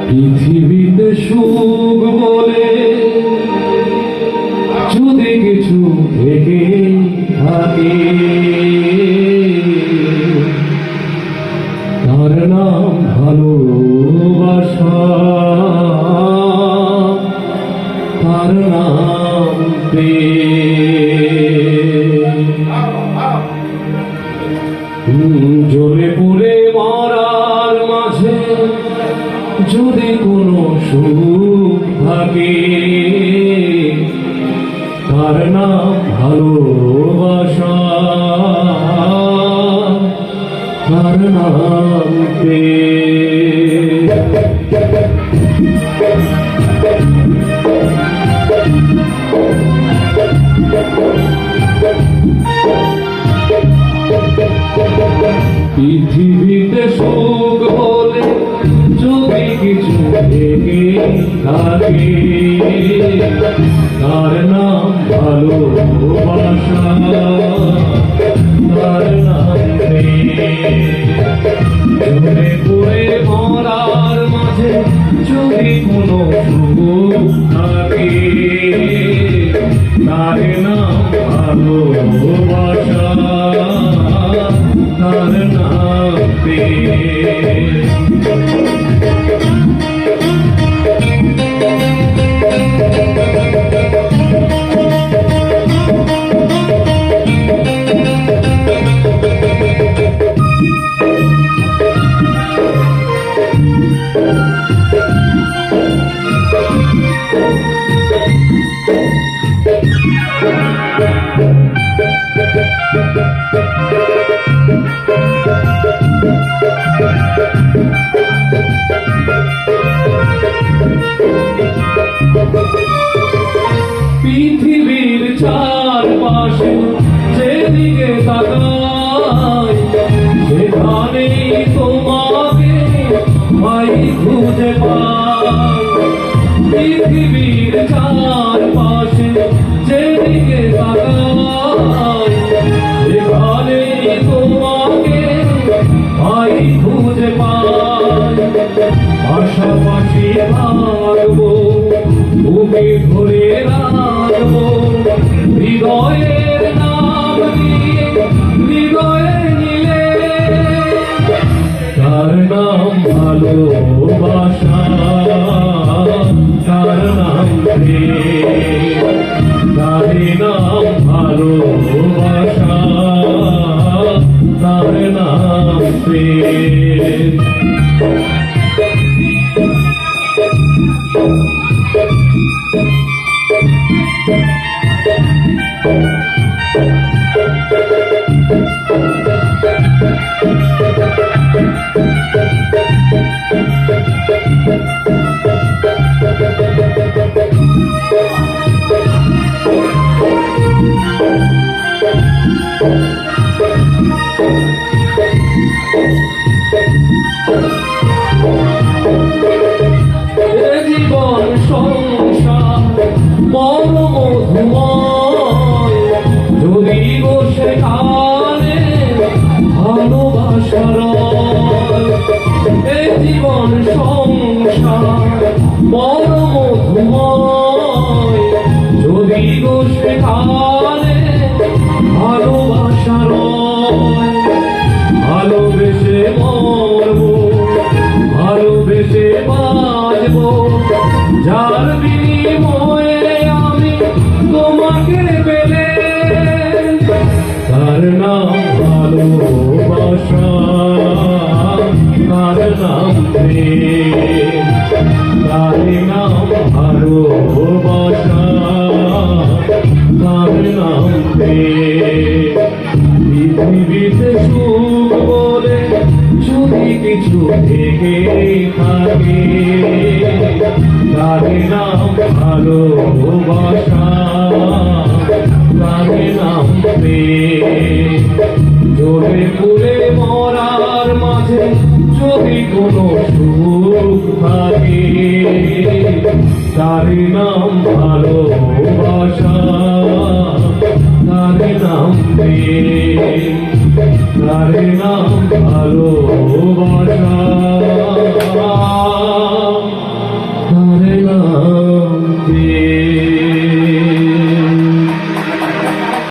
পৃথিবীতে সুখ বলে যদি কিছু থেকে থাকে তার নাম ভালোবাসা, তার নাম জ্বলে পুড়ে মরার মাঝে যদি কোনো সুখ থাকে তার নাম ভালোবাসা, তার নাম পৃথিবীতে সুখ বলে যদি কিছু থেকে থাকে তার নাম ভালোবাসা, তার নাম জ্বলে পুড়ে মরার মাঝে যদি কোনো সুখ থাকে তার নাম ভালোবাসা, তার নাম পৃথিবীর চারপাশে যেদিকে তাকাই সেখানেই তোমাকে ভাই খুঁজে পাই। পৃথিবীর চারপাশে যেদিকে তাকাই সেখানেই তোমাকে ভাই খুঁজে পাই। পাশাপাশি থাকবো তুমি ধরে রাখবো হৃদয়ের নাম নিয়ে হৃদয়ে নিলে তার নাম ভালোবাসা, তার নাম তার নাম ভালোবাসা, তার নাম জীবন সংসার বড় মধুময় যদি বসে কালে ভালোবাসার জীবন সংসার বড় মধুময় যদি বসে কালে ভালোবাসার ভালোবেসে মরবো ভালোবেসে বাঁচবো যার বিনিময়ে আমি তোমাকে পেলে তার নাম ভালোবাসা, তার নাম তার নাম ভালোবাসা, তার নাম পৃথিবীতে সুখ বলে যদি কিছু থেকে থাকে তার নাম ভালোবাসা, তার নাম জ্বলে পুড়ে মরার মাঝে যদি কোনো সুখ থাকে তার নাম